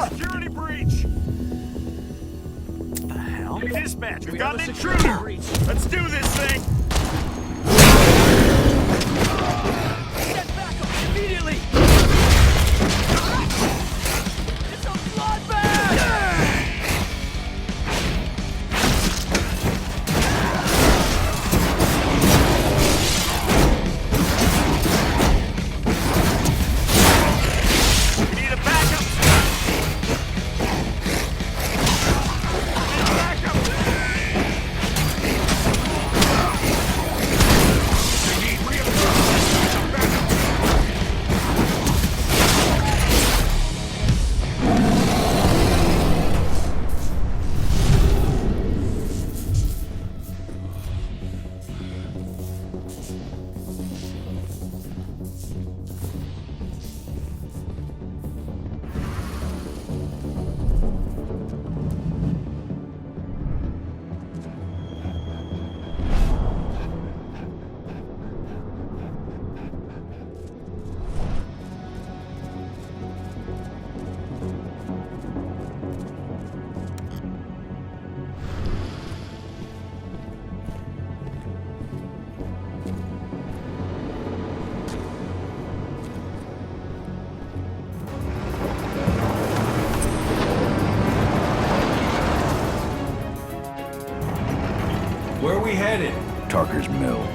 Security breach! What the hell? Dispatch, we've got an intruder! Let's do this thing! Get back up immediately! It's a bloodbath! We need a backup! Where are we headed? Tarker's Mill.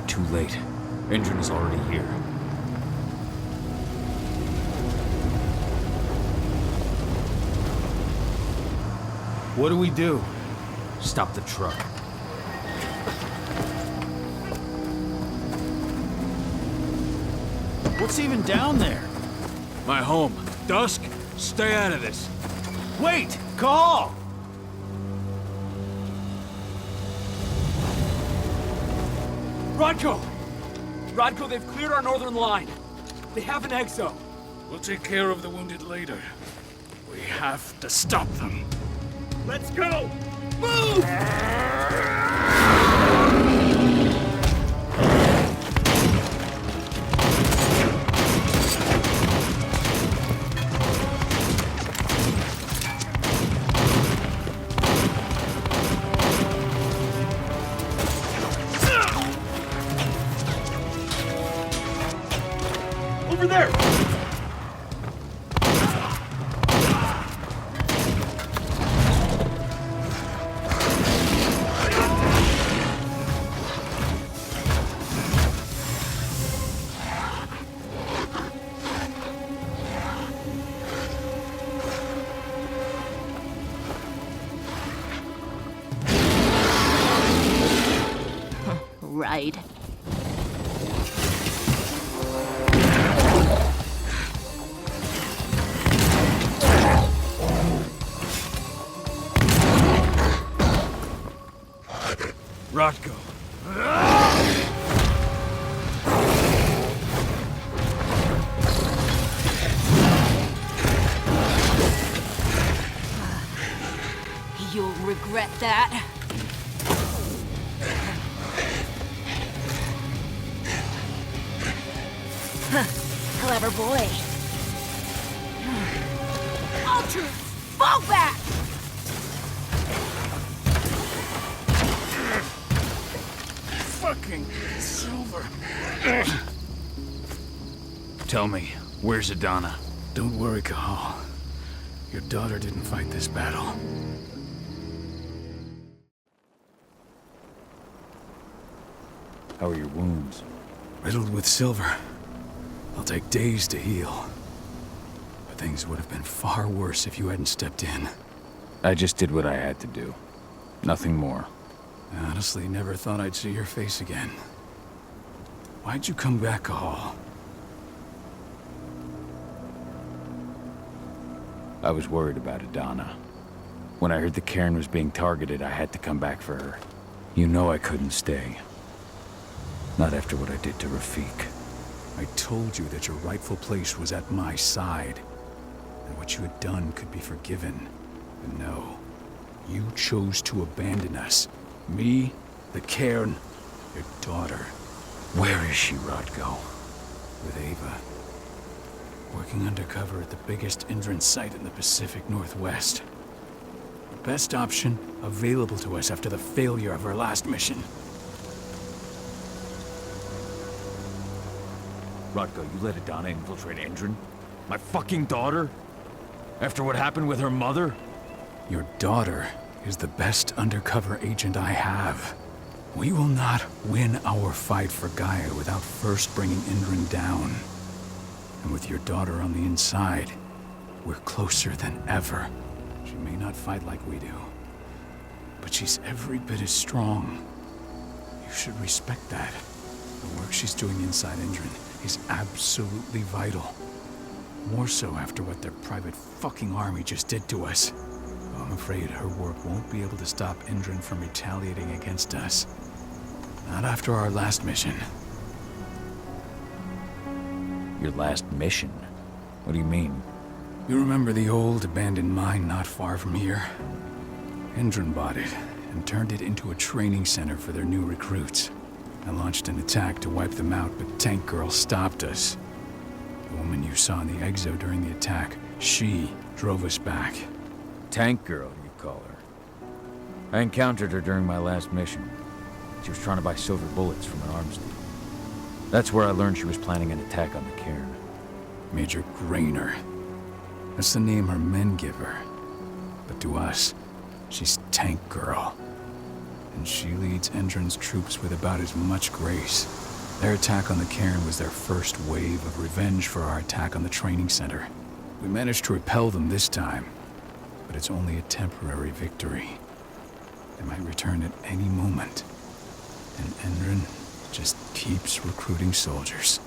Too late. Engine is already here. What do we do? Stop the truck. What's even down there? My home. Dusk, stay out of this. Wait! Call! Rodko! Rodko, they've cleared our northern line. They have an exo. We'll take care of the wounded later. We have to stop them. Let's go! Move! Over there! Right. Rodko. You'll regret that. boy. Ultras, fall back! Fucking Silver. Tell me, where's Adana? Don't worry, Cahal. Your daughter didn't fight this battle. How are your wounds? Riddled with silver. They'll take days to heal. But things would have been far worse if you hadn't stepped in. I just did what I had to do. Nothing more. I honestly never thought I'd see your face again. Why'd you come back, Cahal? I was worried about Adana. When I heard the cairn was being targeted, I had to come back for her. You know I couldn't stay. Not after what I did to Rafik. I told you that your rightful place was at my side. And what you had done could be forgiven. But no. You chose to abandon us. Me, the cairn, your daughter. Where is she, Rodko? With Ava. Working undercover at the biggest Indran site in the Pacific Northwest. The best option available to us after the failure of her last mission. Rodko, you let Adana infiltrate Indran? My fucking daughter? After what happened with her mother? Your daughter is the best undercover agent I have. We will not win our fight for Gaia without first bringing Indran down. And with your daughter on the inside, we're closer than ever. She may not fight like we do, but she's every bit as strong. You should respect that. The work she's doing inside Indran is absolutely vital. More so after what their private fucking army just did to us. I'm afraid her work won't be able to stop Indran from retaliating against us. Not after our last mission. Your last mission? What do you mean? You remember the old abandoned mine not far from here? Indran bought it and turned it into a training center for their new recruits. I launched an attack to wipe them out, but Tank Girl stopped us. The woman you saw in the exo during the attack, she drove us back. Tank Girl, you call her. I encountered her during my last mission. She was trying to buy silver bullets from an arms dealer. That's where I learned she was planning an attack on the cairn. Major Grainer. That's the name her men give her. But to us, she's Tank Girl. And she leads Indran's troops with about as much grace. Their attack on the cairn was their first wave of revenge for our attack on the training center. We managed to repel them this time, but it's only a temporary victory. They might return at any moment. And Indran just keeps recruiting soldiers.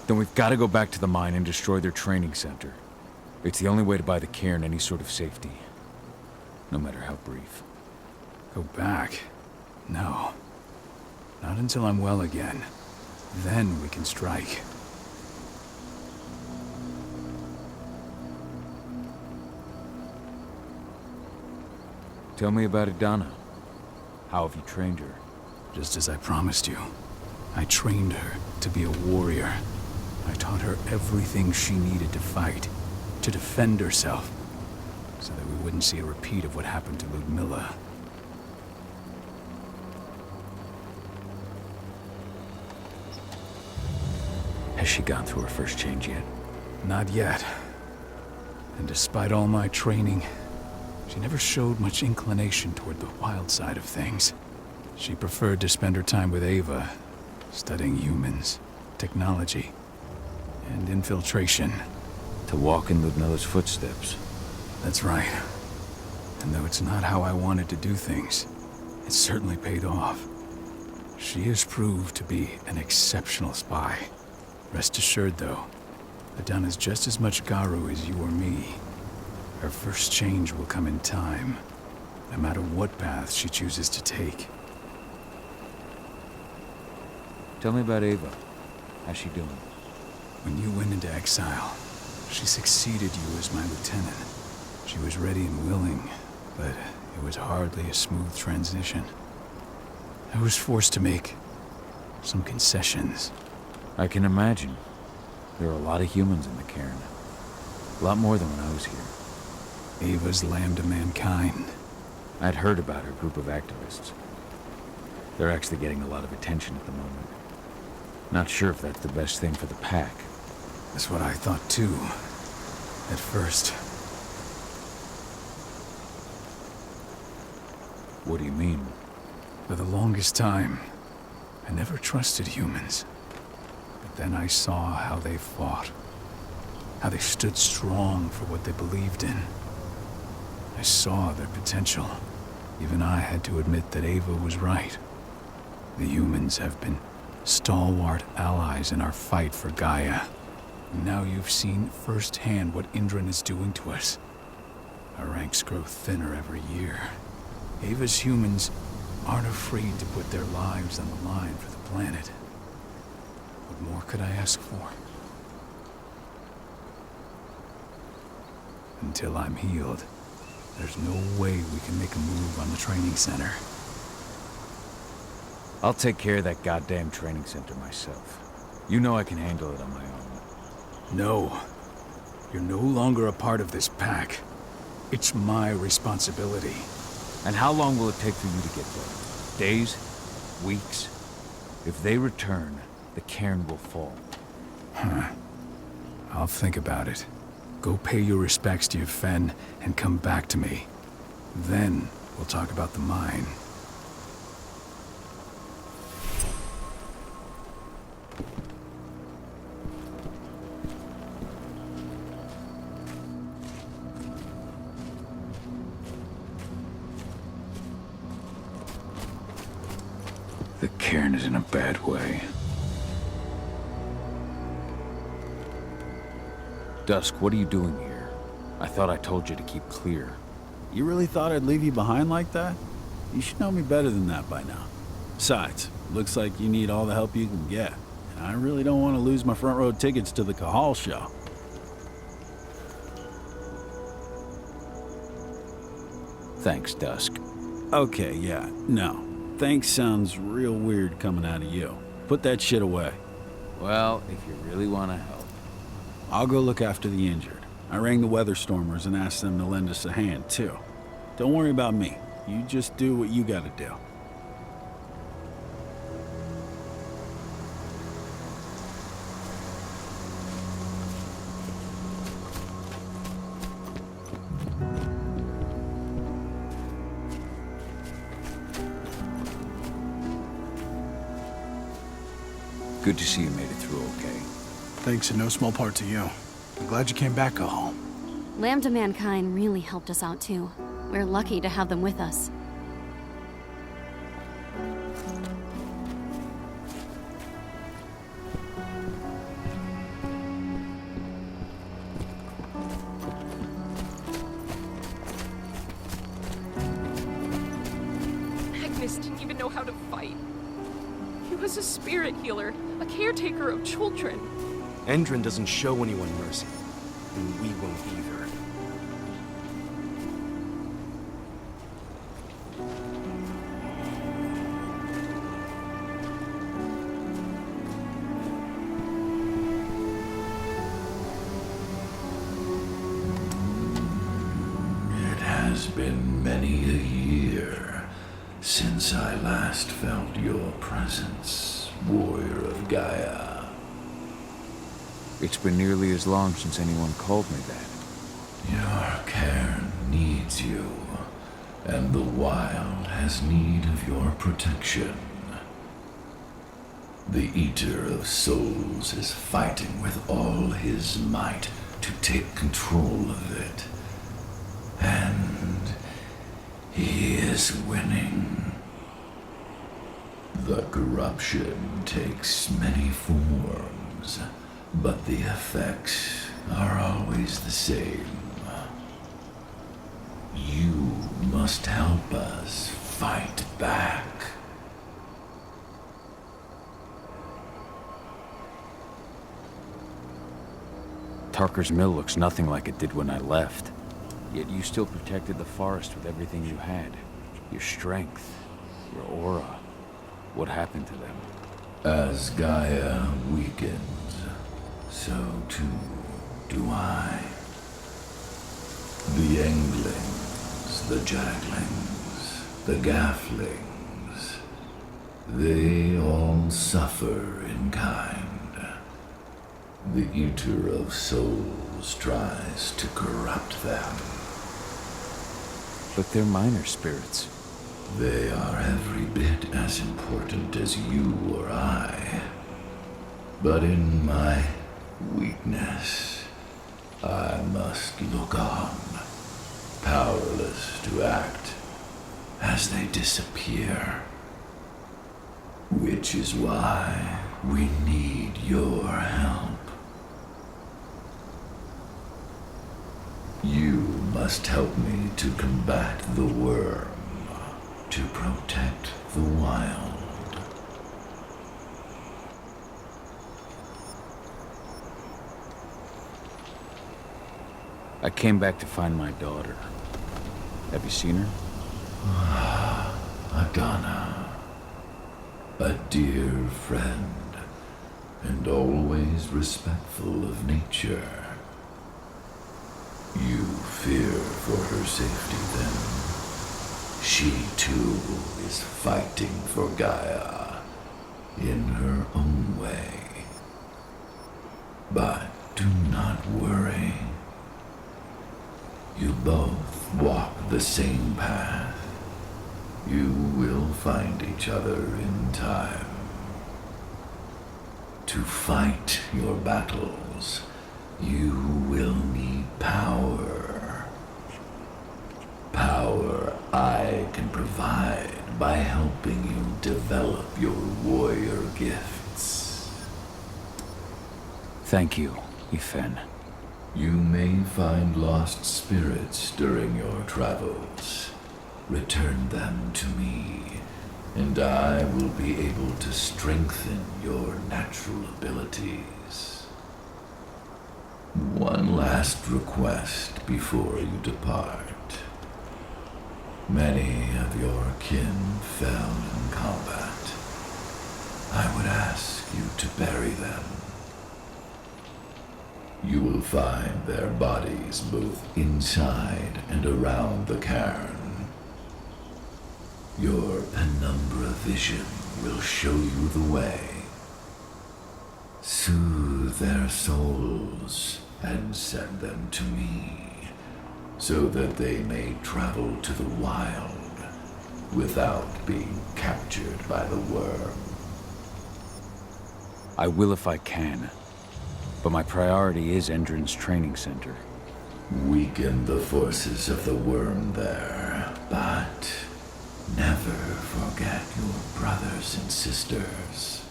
Then we've got to go back to the mine and destroy their training center. It's the only way to buy the cairn any sort of safety. No matter how brief. Go back? No. Not until I'm well again. Then we can strike. Tell me about Adana. How have you trained her? Just as I promised you. I trained her to be a warrior. I taught her everything she needed to fight, to defend herself, so that we wouldn't see a repeat of what happened to Ludmilla. Has she gone through her first change yet? Not yet. And despite all my training, she never showed much inclination toward the wild side of things. She preferred to spend her time with Ava, studying humans, technology, and infiltration. To walk in Ludmilla's footsteps. That's right. And though it's not how I wanted to do things, it certainly paid off. She has proved to be an exceptional spy. Rest assured, though, Adana's just as much Garu as you or me. Her first change will come in time, no matter what path she chooses to take. Tell me about Ava. How's she doing? When you went into exile, she succeeded you as my lieutenant. She was ready and willing, but it was hardly a smooth transition. I was forced to make some concessions. I can imagine. There are a lot of humans in the cairn. A lot more than when I was here. Ava's lamb to mankind. I'd heard about her group of activists. They're actually getting a lot of attention at the moment. Not sure if that's the best thing for the pack. That's what I thought too. At first. What do you mean? For the longest time, I never trusted humans. But then I saw how they fought. How they stood strong for what they believed in. I saw their potential. Even I had to admit that Ava was right. The humans have been stalwart allies in our fight for Gaia. And now you've seen firsthand what Indran is doing to us. Our ranks grow thinner every year. Ava's humans aren't afraid to put their lives on the line for the planet. What more could I ask for? Until I'm healed, there's no way we can make a move on the training center. I'll take care of that goddamn training center myself. You know I can handle it on my own. No. You're no longer a part of this pack. It's my responsibility. And how long will it take for you to get there? Days? Weeks? If they return, the cairn will fall. Huh. I'll think about it. Go pay your respects to your Fen and come back to me. Then we'll talk about the mine. The cairn is in a bad way. Dusk, what are you doing here? I thought I told you to keep clear. You really thought I'd leave you behind like that? You should know me better than that by now. Besides, looks like you need all the help you can get. And I really don't want to lose my front row tickets to the Cahal show. Thanks, Dusk. Okay, yeah, no. Thanks sounds real weird coming out of you. Put that shit away. Well, if you really want to help. I'll go look after the injured. I rang the Weatherstormers and asked them to lend us a hand, too. Don't worry about me. You just do what you gotta do. Good to see you made it through okay. Thanks in no small part to you. I'm glad you came back, Gahal. Lamb to Mankind really helped us out too. We're lucky to have them with us. Magnus didn't even know how to fight. He was a spirit healer, a caretaker of children. Endrin doesn't show anyone mercy, and we won't either. It has been many a year since I last felt your presence, warrior of Gaia. It's been nearly as long since anyone called me that. Your cairn needs you, and the wild has need of your protection. The Eater of Souls is fighting with all his might to take control of it. And he is winning. The corruption takes many forms, but the effects are always the same. You must help us fight back. Tarker's mill looks nothing like it did when I left. Yet you still protected the forest with everything you had. Your strength, your aura. What happened to them? As Gaia weakens, so too do I. The Englings, the Jacklings, the Gafflings, they all suffer in kind. The Eater of Souls tries to corrupt them. But they're minor spirits. They are every bit as important as you or I. But in my weakness, I must look on, powerless to act as they disappear. Which is why we need your help. You must help me to combat the worm, to protect the wild. I came back to find my daughter. Have you seen her? Adana, a dear friend, and always respectful of nature. You fear for her safety, then? She, too, is fighting for Gaia, in her own way. But do not worry. You both walk the same path. You will find each other in time. To fight your battles, you will need power. Power I can provide by helping you develop your warrior gifts. Thank you, Ifen. You may find lost spirits during your travels. Return them to me, and I will be able to strengthen your natural abilities. One last request before you depart. Many of your kin fell in combat. I would ask you to bury them. You will find their bodies both inside and around the cairn. Your penumbra vision will show you the way. Soothe their souls and send them to me, so that they may travel to the wild without being captured by the worm. I will if I can, but my priority is Endron's training center. Weaken the forces of the worm there, but never forget your brothers and sisters.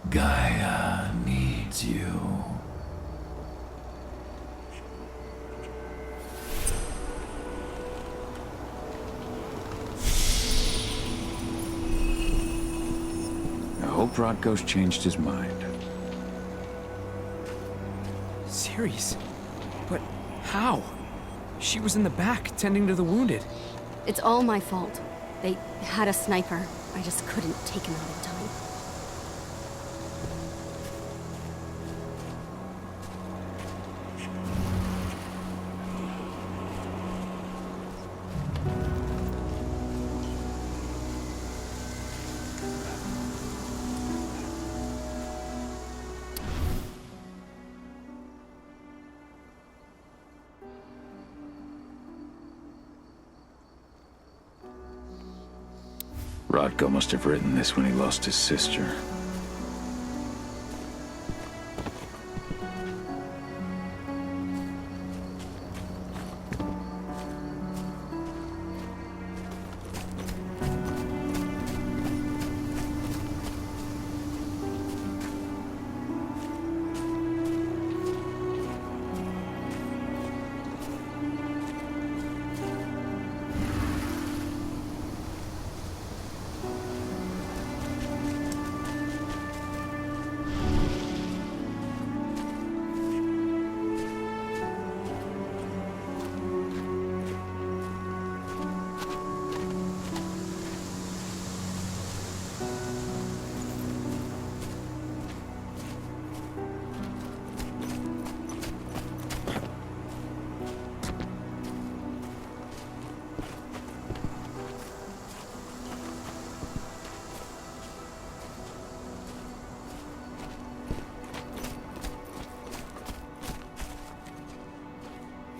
Gaia needs you. I hope Rodko's changed his mind. Ceres? But how? She was in the back, tending to the wounded. It's all my fault. They had a sniper. I just couldn't take him out in time. Rodko must have written this when he lost his sister.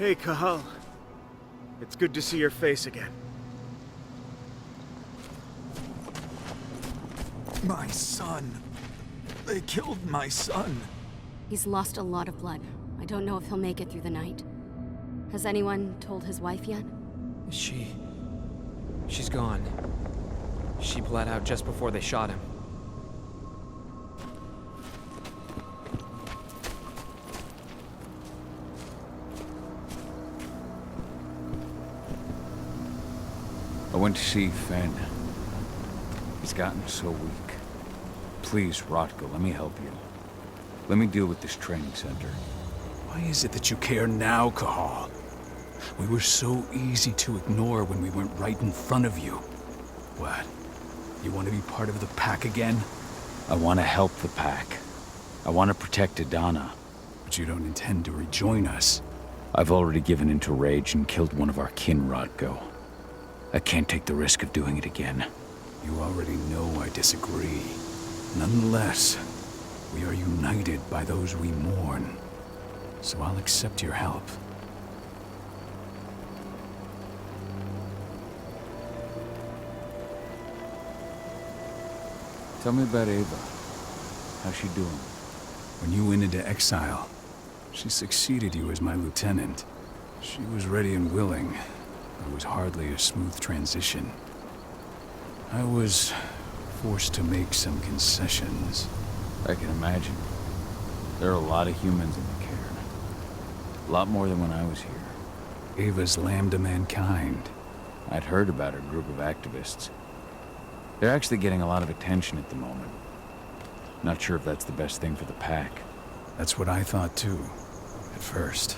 Hey, Cahal. It's good to see your face again. My son. They killed my son. He's lost a lot of blood. I don't know if he'll make it through the night. Has anyone told his wife yet? She's gone. She bled out just before they shot him. I went to see Fen. He's gotten so weak. Please, Rotko, let me help you. Let me deal with this training center. Why is it that you care now, Cahal? We were so easy to ignore when we went right in front of you. What? You want to be part of the pack again? I want to help the pack. I want to protect Adana. But you don't intend to rejoin us. I've already given into rage and killed one of our kin, Rotko. I can't take the risk of doing it again. You already know I disagree. Nonetheless, we are united by those we mourn. So I'll accept your help. Tell me about Ava. How's she doing? When you went into exile, she succeeded you as my lieutenant. She was ready and willing. It was hardly a smooth transition. I was forced to make some concessions. I can imagine. There are a lot of humans in the cairn. A lot more than when I was here. Ava's lamb to mankind. I'd heard about her group of activists. They're actually getting a lot of attention at the moment. Not sure if that's the best thing for the pack. That's what I thought too, at first.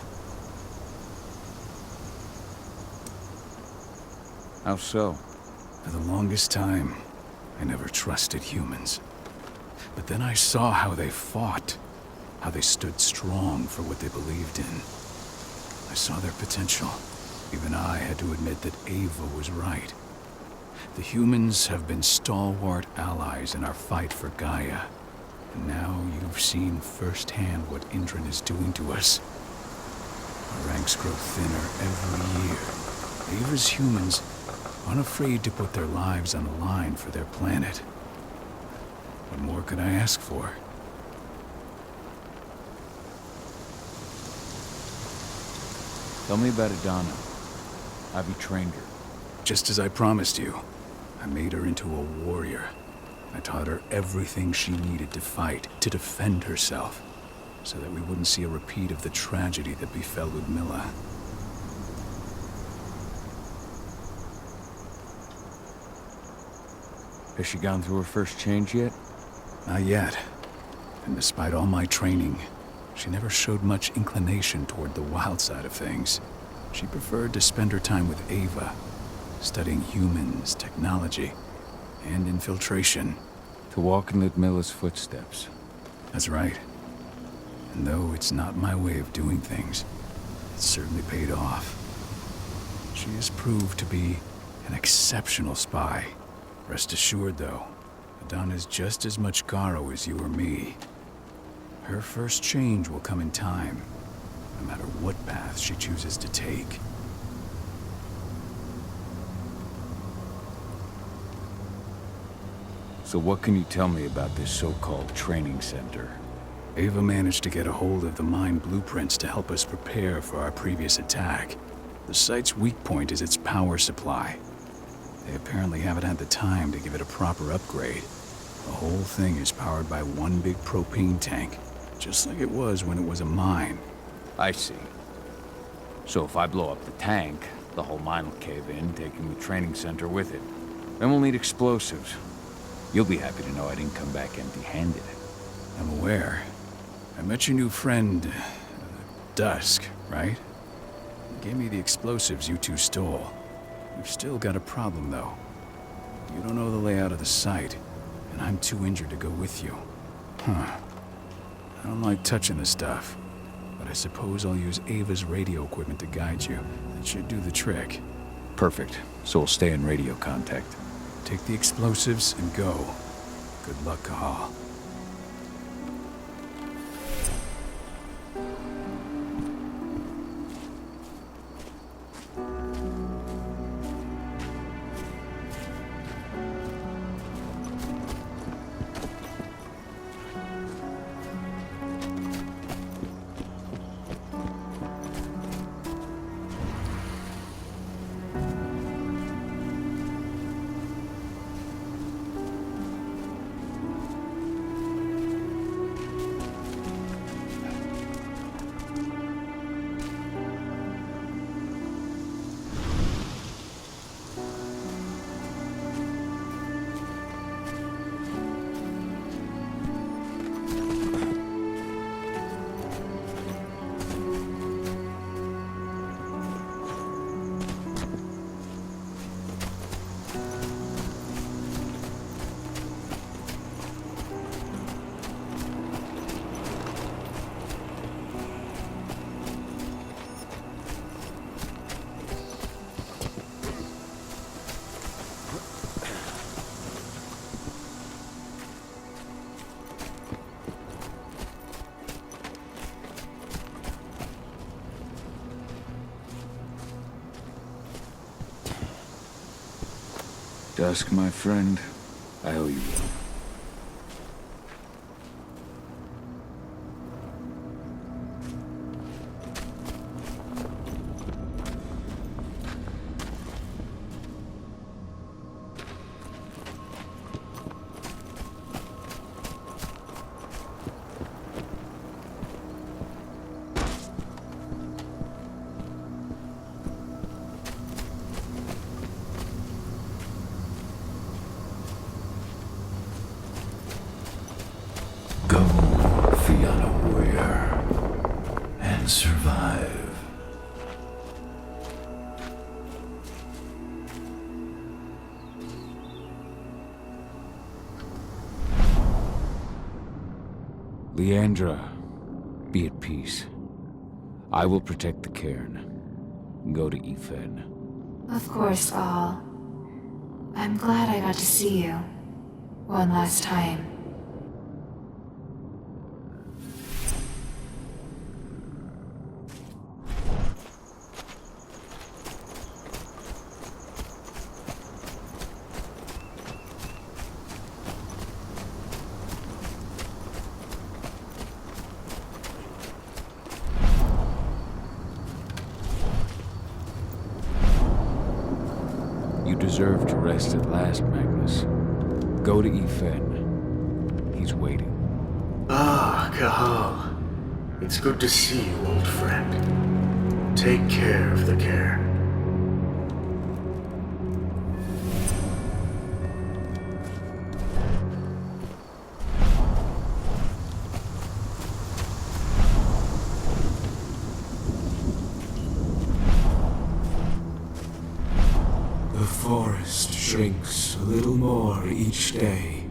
How so? For the longest time, I never trusted humans. But then I saw how they fought, how they stood strong for what they believed in. I saw their potential. Even I had to admit that Ava was right. The humans have been stalwart allies in our fight for Gaia. And now you've seen firsthand what Indran is doing to us. Our ranks grow thinner every year. Ava's humans aren't afraid to put their lives on the line for their planet. What more could I ask for? Tell me about Adana. Have you trained her? Just as I promised you, I made her into a warrior. I taught her everything she needed to fight, to defend herself, so that we wouldn't see a repeat of the tragedy that befell Ludmilla. Has she gone through her first change yet? Not yet. And despite all my training, she never showed much inclination toward the wild side of things. She preferred to spend her time with Ava, studying humans, technology, and infiltration. To walk in Ludmilla's footsteps. That's right. And though it's not my way of doing things, it certainly paid off. She has proved to be an exceptional spy. Rest assured, though, Adana's just as much Garo as you or me. Her first change will come in time, no matter what path she chooses to take. So what can you tell me about this so-called training center? Ava managed to get a hold of the mine blueprints to help us prepare for our previous attack. The site's weak point is its power supply. They apparently haven't had the time to give it a proper upgrade. The whole thing is powered by one big propane tank, just like it was when it was a mine. I see. So if I blow up the tank, the whole mine will cave in, taking the training center with it. Then we'll need explosives. You'll be happy to know I didn't come back empty-handed. I'm aware. I met your new friend, Dusk, right? He gave me the explosives you two stole. We've still got a problem, though. You don't know the layout of the site, and I'm too injured to go with you. Huh. I don't like touching the stuff, but I suppose I'll use Ava's radio equipment to guide you. That should do the trick. Perfect. So we'll stay in radio contact. Take the explosives and go. Good luck, Cahal. Dusk, my friend, I owe you one. Go, Fianna warrior, and survive. Leandra, be at peace. I will protect the cairn. Go to Ethan. Of course, Gaal. I'm glad I got to see you. One last time. You deserve to rest at last, Magnus. Go to Ethan. He's waiting. Ah, Cahal. It's good to see you, old friend. Take care of the cairn. The forest shrinks a little more each day.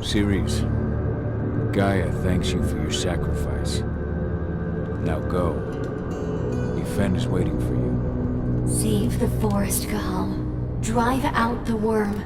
Ceres, Gaia thanks you for your sacrifice. Now go. Ethan is waiting for you. Save the forest, Gaal. Drive out the worm.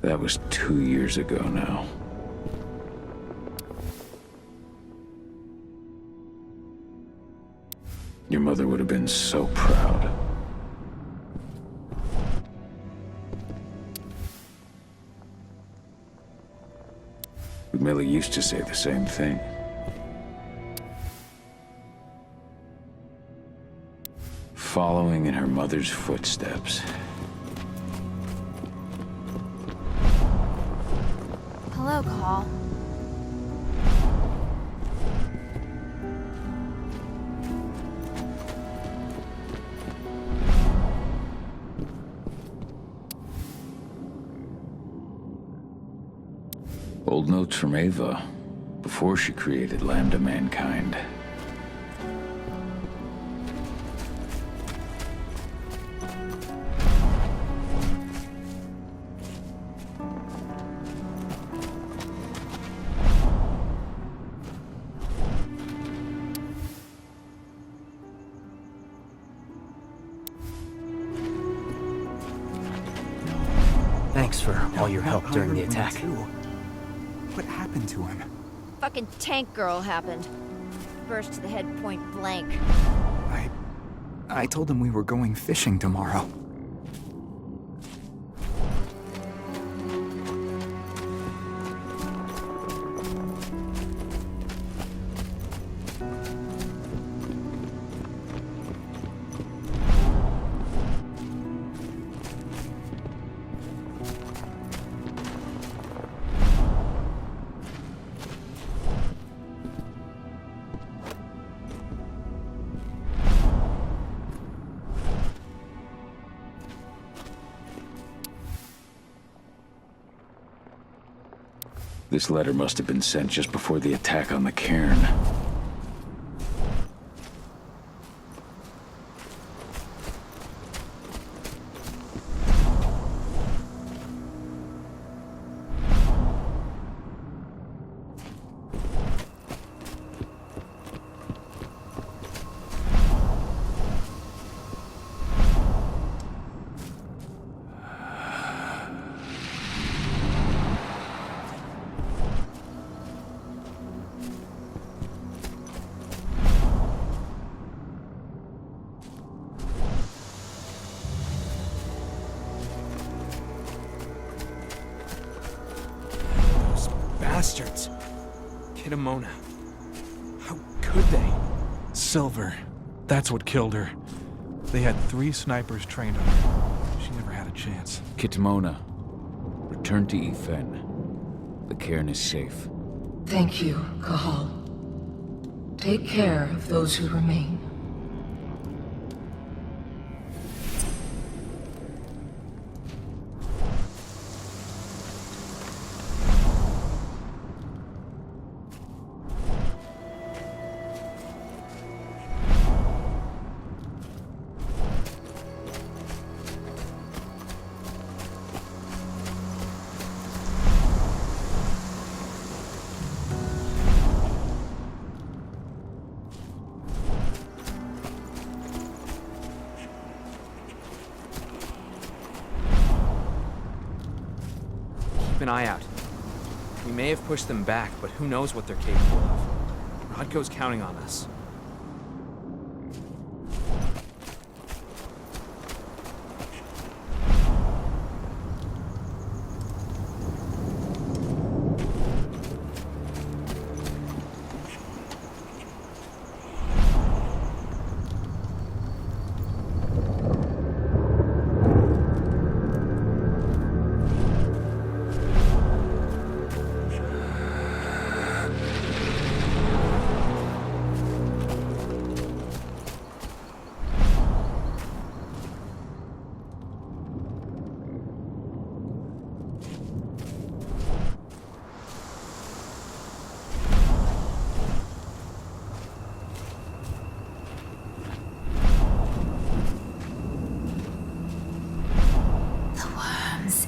That was 2 years ago now. Your mother would have been so proud. Millie used to say the same thing. Following in her mother's footsteps. Hello, Gaal. Old notes from Ava, before she created Lambda Mankind. all your help during the attack. What happened to him? Fucking tank girl happened. Burst to the head point blank. I told him we were going fishing tomorrow. This letter must have been sent just before the attack on the cairn. Bastards. Kitamona. How could they? Silver. That's what killed her. They had 3 snipers trained on her. She never had a chance. Kitamona, return to Ifen. The cairn is safe. Thank you, Cahal. Take care of those who remain. Keep an eye out. We may have pushed them back, but who knows what they're capable of. Rodko's counting on us.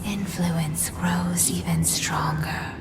Influence grows even stronger.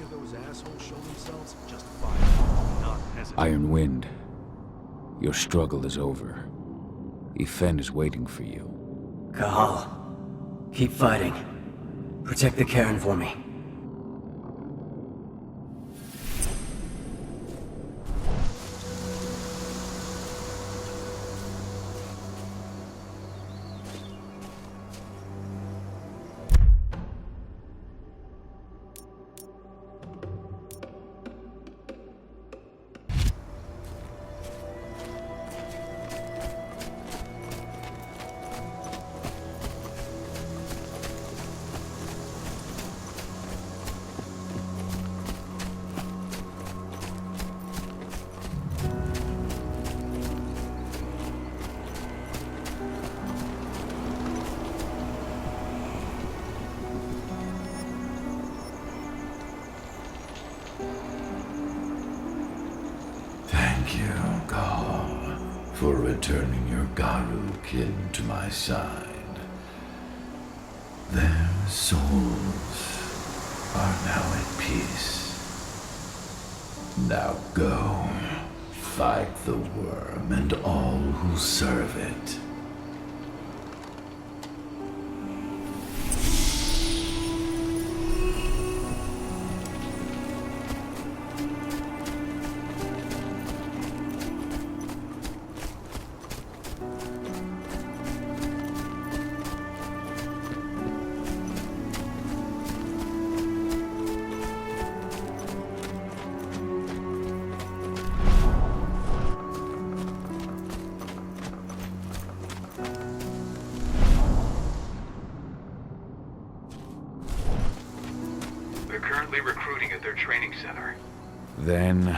of those assholes show themselves, just fight, not hesitate. Iron Wind, your struggle is over. Ifen is waiting for you. Cahal, keep fighting. Protect the Cairn for me. Thank you, Gahal, for returning your Garu kin to my side. Their souls are now at peace. Now go, fight the worm and all who serve it. They're currently recruiting at their training center. Then,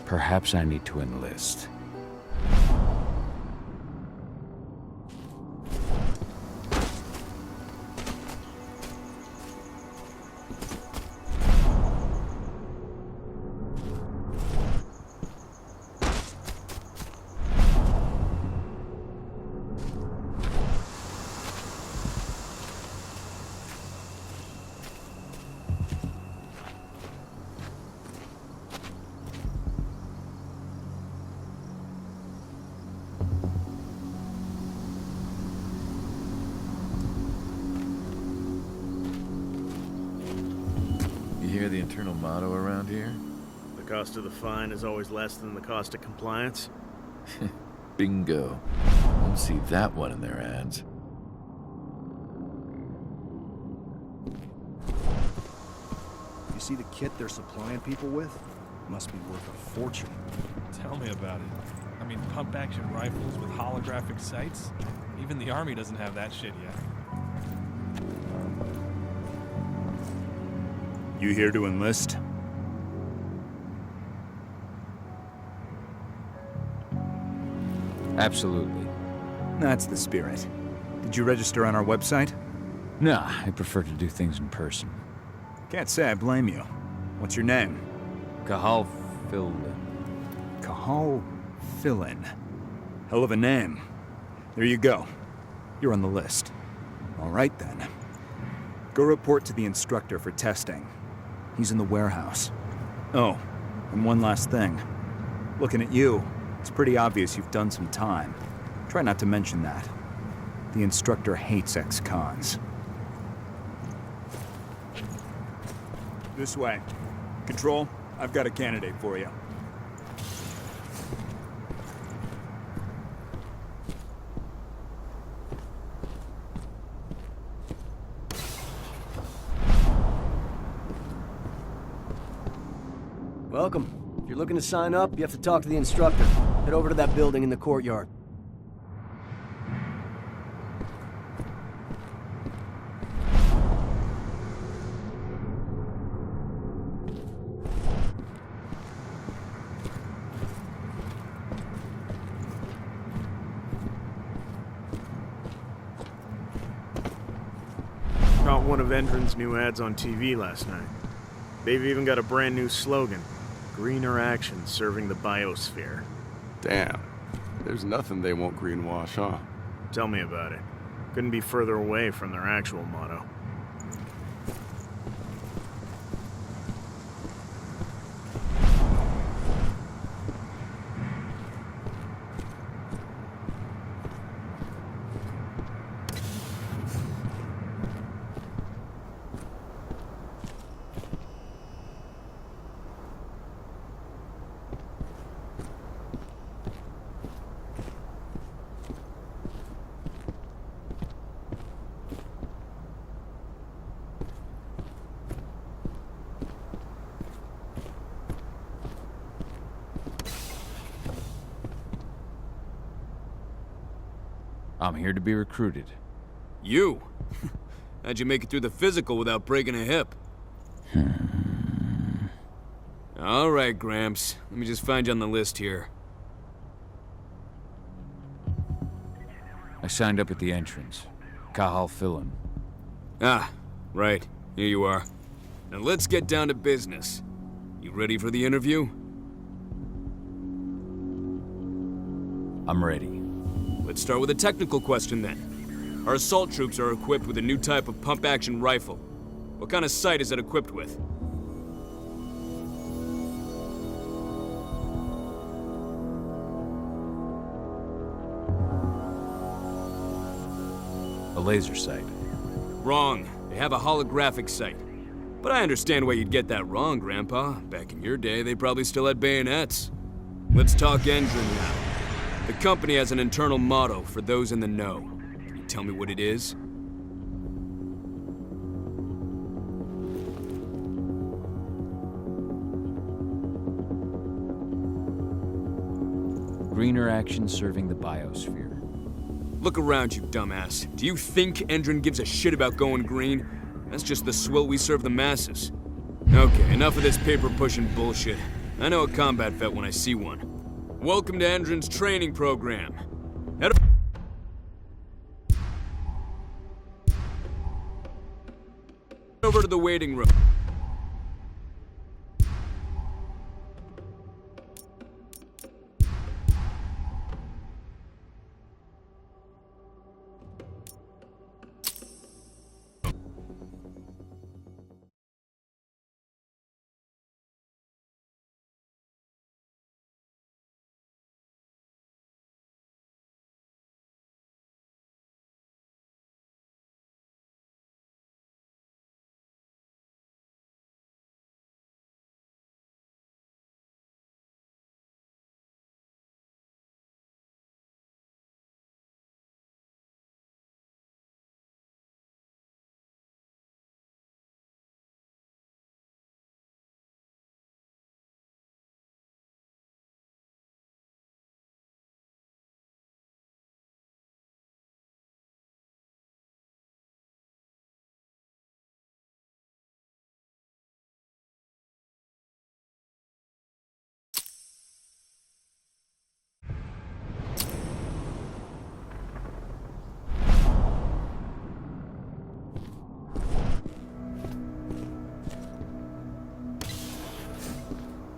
perhaps I need to enlist. You hear the internal motto around here? The cost of the fine is always less than the cost of compliance. Bingo. Won't see that one in their ads. You see the kit they're supplying people with? Must be worth a fortune. Tell me about it. I mean, pump-action rifles with holographic sights? Even the Army doesn't have that shit yet. You here to enlist? Absolutely. That's the spirit. Did you register on our website? Nah, I prefer to do things in person. Can't say I blame you. What's your name? Gafallenen. Gafallenen. Hell of a name. There you go. You're on the list. All right then. Go report to the instructor for testing. He's in the warehouse. Oh, and one last thing. Looking at you, it's pretty obvious you've done some time. Try not to mention that. The instructor hates ex-cons. This way. Control, I've got a candidate for you. Welcome. If you're looking to sign up, you have to talk to the instructor. Head over to that building in the courtyard. Caught one of Endron's new ads on TV last night. They've even got a brand new slogan. Greener action serving the biosphere. Damn. There's nothing they won't greenwash, huh? Tell me about it. Couldn't be further away from their actual motto. I'm here to be recruited. You? How'd you make it through the physical without breaking a hip? All right, Gramps. Let me just find you on the list here. I signed up at the entrance. Gafallenen. Ah, right. Here you are. Now let's get down to business. You ready for the interview? I'm ready. Let's start with a technical question then. Our assault troops are equipped with a new type of pump-action rifle. What kind of sight is it equipped with? A laser sight. Wrong. They have a holographic sight. But I understand why you'd get that wrong, Grandpa. Back in your day, they probably still had bayonets. Let's talk engine now. The company has an internal motto for those in the know. Can you tell me what it is? Greener action serving the biosphere. Look around you, dumbass. Do you think Endron gives a shit about going green? That's just the swill we serve the masses. Okay, enough of this paper-pushing bullshit. I know a combat vet when I see one. Welcome to Endron's training program. Head over to the waiting room.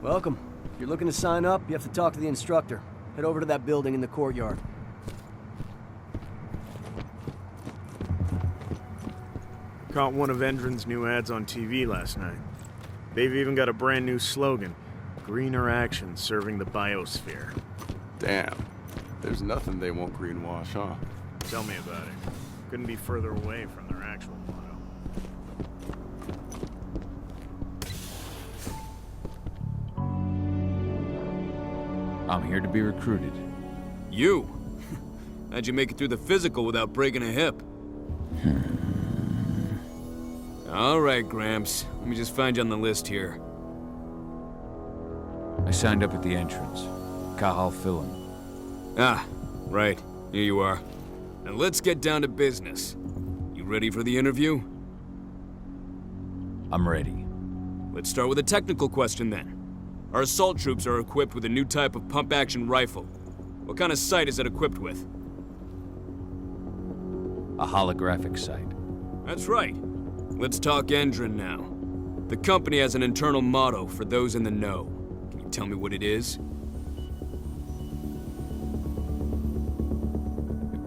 Welcome. If you're looking to sign up, you have to talk to the instructor. Head over to that building in the courtyard. Caught one of Endron's new ads on TV last night. They've even got a brand new slogan. Greener action serving the biosphere. Damn. There's nothing they won't greenwash, huh? Tell me about it. Couldn't be further away from their actual motto. I'm here to be recruited. You? How'd you make it through the physical without breaking a hip? All right, Gramps. Let me just find you on the list here. I signed up at the entrance. Gafallenen. Ah, right. Here you are. Now let's get down to business. You ready for the interview? I'm ready. Let's start with a technical question then. Our assault troops are equipped with a new type of pump-action rifle. What kind of sight is it equipped with? A holographic sight. That's right. Let's talk Endron now. The company has an internal motto for those in the know. Can you tell me what it is?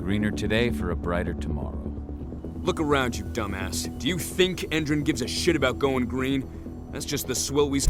Greener today for a brighter tomorrow. Look around you, dumbass. Do you think Endron gives a shit about going green? That's just the swill we...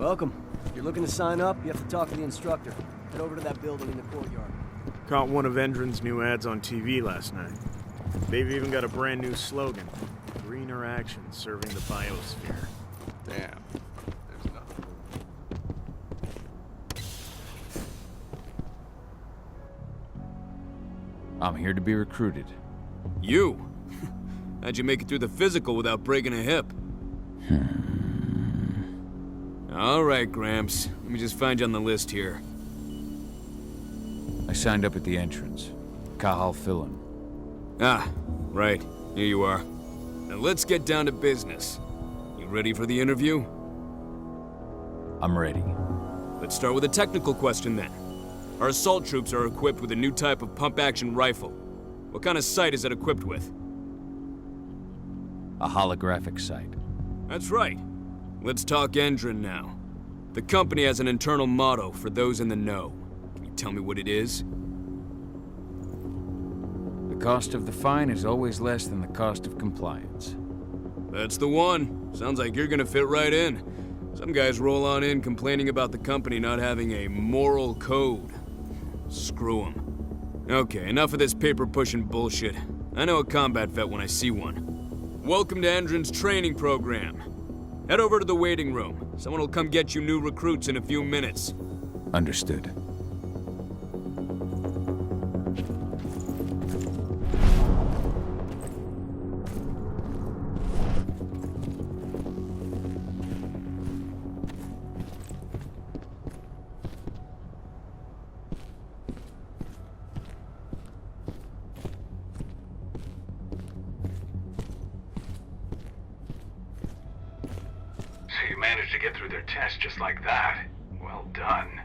Welcome. If you're looking to sign up, you have to talk to the instructor. Head over to that building in the courtyard. Caught one of Endron's new ads on TV last night. They've even got a brand new slogan. Greener action serving the biosphere. Damn. There's nothing. I'm here to be recruited. You? How'd you make it through the physical without breaking a hip? All right, Gramps. Let me just find you on the list here. I signed up at the entrance. Gafallenen. Ah, right. Here you are. Now let's get down to business. You ready for the interview? I'm ready. Let's start with a technical question then. Our assault troops are equipped with a new type of pump-action rifle. What kind of sight is it equipped with? A holographic sight. That's right. Let's talk Endron now. The company has an internal motto for those in the know. Can you tell me what it is? The cost of the fine is always less than the cost of compliance. That's the one. Sounds like you're gonna fit right in. Some guys roll on in complaining about the company not having a moral code. Screw them. Okay, enough of this paper-pushing bullshit. I know a combat vet when I see one. Welcome to Endron's training program. Head over to the waiting room. Someone will come get you new recruits in a few minutes. Understood. You managed to get through their test just like that. Well done.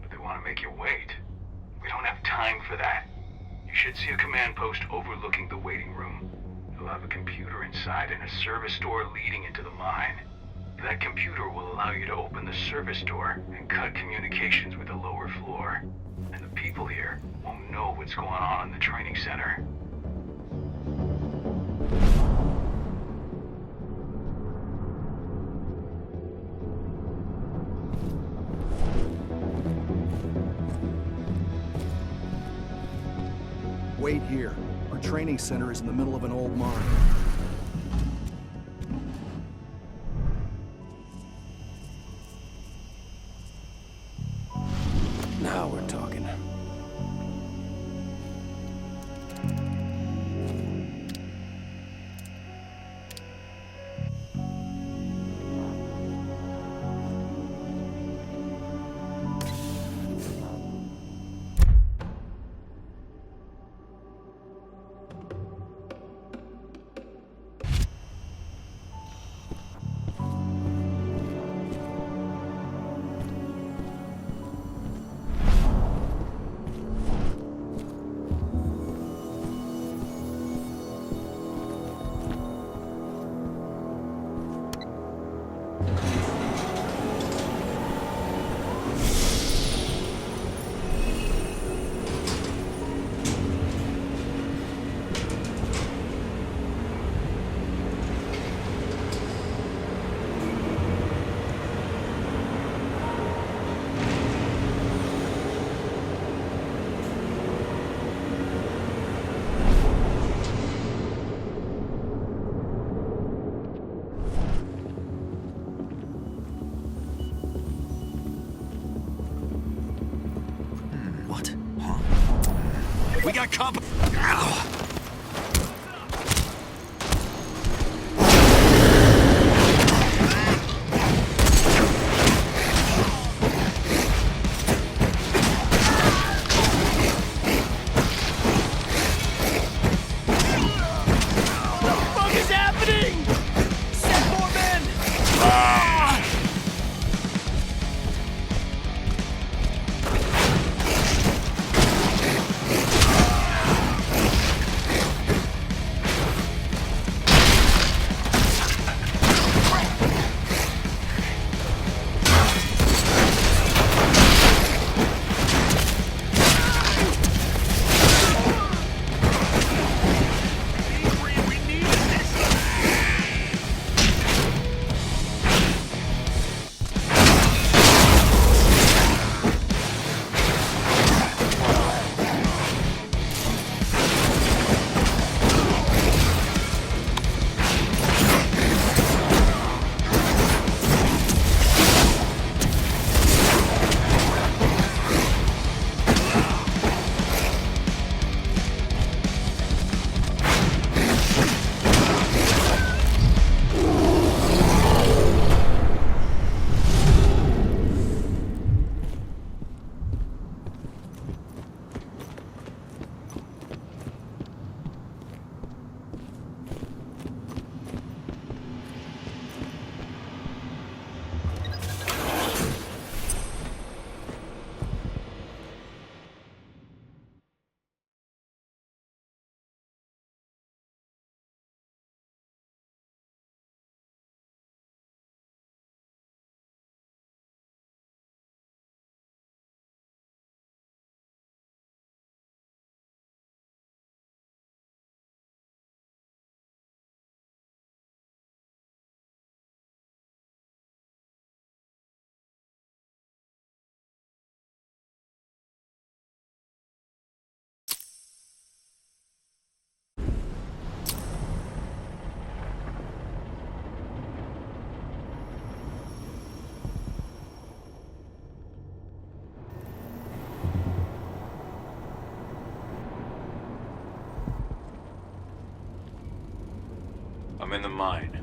But they want to make you wait. We don't have time for that. You should see a command post overlooking the waiting room. It'll have a computer inside and a service door leading into the mine. That computer will allow you to open the service door and cut communications with the lower floor. And the people here won't know what's going on in the training center. Wait here. Our training center is in the middle of an old mine. Now we're talking. We got company. I'm in the mine.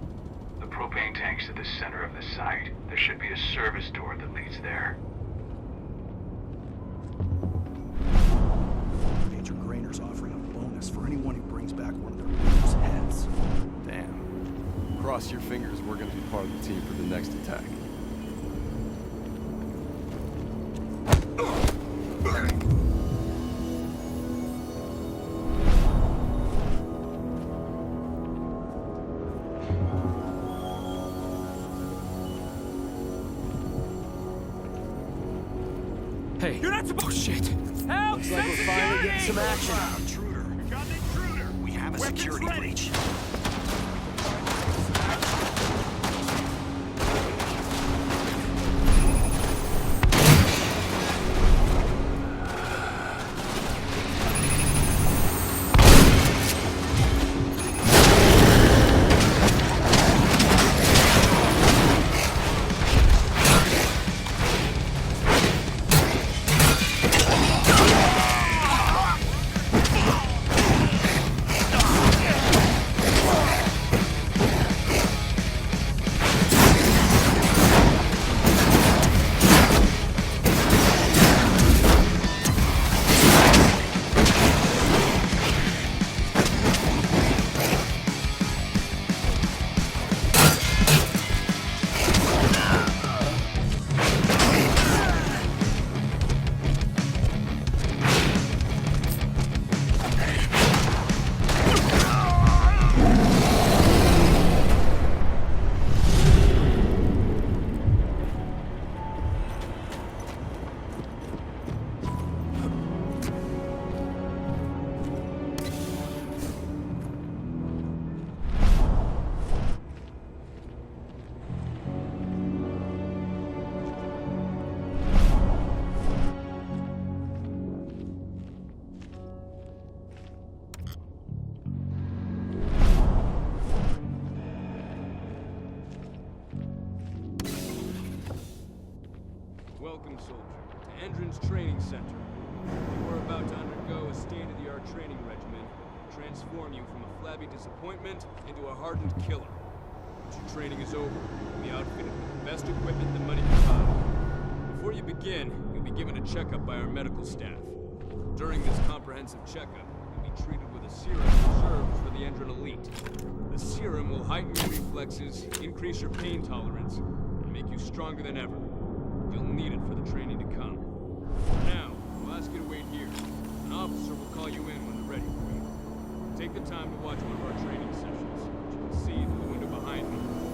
The propane tank's at the center of the site. There should be a service door that leads there. Major Grainer's offering a bonus for anyone who brings back one of their leaders' heads. Damn. Cross your fingers we're gonna be part of the team for the next attack. Hey. You're not supposed. Oh, shit. Help! Looks like we're finally getting some action. Intruder. We got an intruder. We have a security breach. Welcome, soldier, to Endron's training center. You are about to undergo a state-of-the-art training regimen to transform you from a flabby disappointment into a hardened killer. Once your training is over, you'll be outfitted with the best equipment the money can buy. Before you begin, you'll be given a checkup by our medical staff. During this comprehensive checkup, you'll be treated with a serum reserved for the Endron elite. The serum will heighten your reflexes, increase your pain tolerance, and make you stronger than ever. You'll need it for the training to come. For now, we'll ask you to wait here. An officer will call you in when they're ready for you. Take the time to watch one of our training sessions, which you can see through the window behind me.